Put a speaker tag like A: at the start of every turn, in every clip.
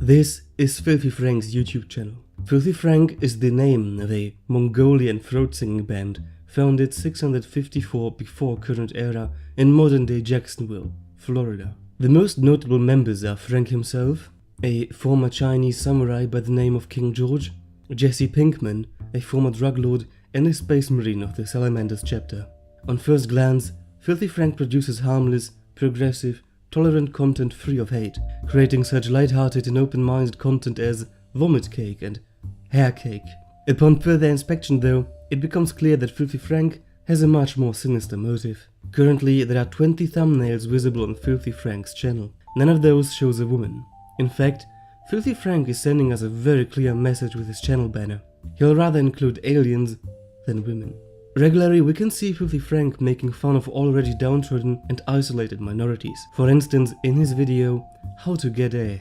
A: This is Filthy Frank's YouTube channel. Filthy Frank is the name of a Mongolian throat singing band founded 654 before current era in modern-day Jacksonville, Florida. The most notable members are Frank himself, a former Chinese samurai by the name of King George, Jesse Pinkman, a former drug lord and a space marine of the Salamanders chapter. On first glance, Filthy Frank produces harmless, progressive, tolerant content free of hate, creating such light-hearted and open-minded content as Vomit Cake and Hair Cake. Upon further inspection though, it becomes clear that Filthy Frank has a much more sinister motive. Currently, there are 20 thumbnails visible on Filthy Frank's channel. None of those shows a woman. In fact, Filthy Frank is sending us a very clear message with his channel banner. He'll rather include aliens than women. Regularly, we can see Filthy Frank making fun of already downtrodden and isolated minorities. For instance, in his video, How to Get a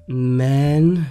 A: Man,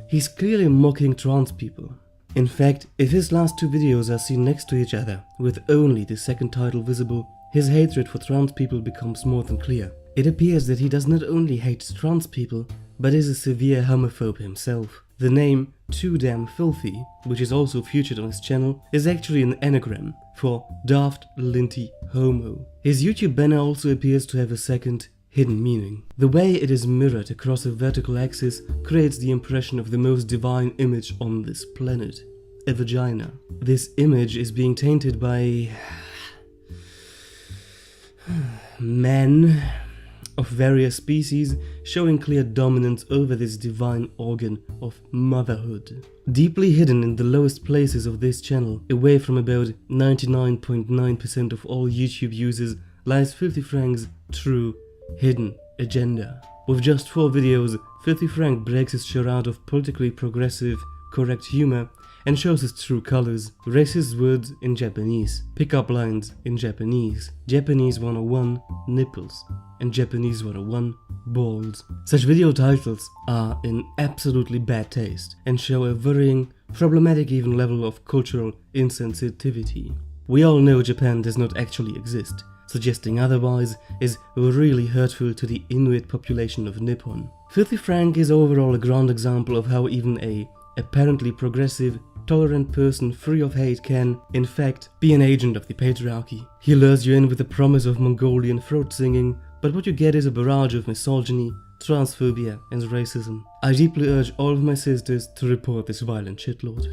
A: he's clearly mocking trans people. In fact, if his last two videos are seen next to each other, with only the second title visible, his hatred for trans people becomes more than clear. It appears that he does not only hate trans people, but is a severe homophobe himself. The name Too Damn Filthy, which is also featured on his channel, is actually an anagram for Daft Linty Homo. His YouTube banner also appears to have a second, hidden meaning. The way it is mirrored across a vertical axis creates the impression of the most divine image on this planet, a vagina. This image is being tainted by men of various species, showing clear dominance over this divine organ of motherhood. Deeply hidden in the lowest places of this channel, away from about 99.9% of all YouTube users, lies Filthy Frank's true, hidden agenda. With just 4 videos, Filthy Frank breaks his charade of politically progressive, correct humor and shows his true colors: racist words in Japanese, pickup lines in Japanese, Japanese 101 nipples, and Japanese 101 balls. Such video titles are in absolutely bad taste and show a worrying, problematic even level of cultural insensitivity. We all know Japan does not actually exist. Suggesting otherwise is really hurtful to the Inuit population of Nippon. Filthy Frank is overall a grand example of how even a apparently progressive, tolerant person free of hate can, in fact, be an agent of the patriarchy. He lures you in with the promise of Mongolian throat singing, but what you get is a barrage of misogyny, transphobia and racism. I deeply urge all of my sisters to report this violent shitlord.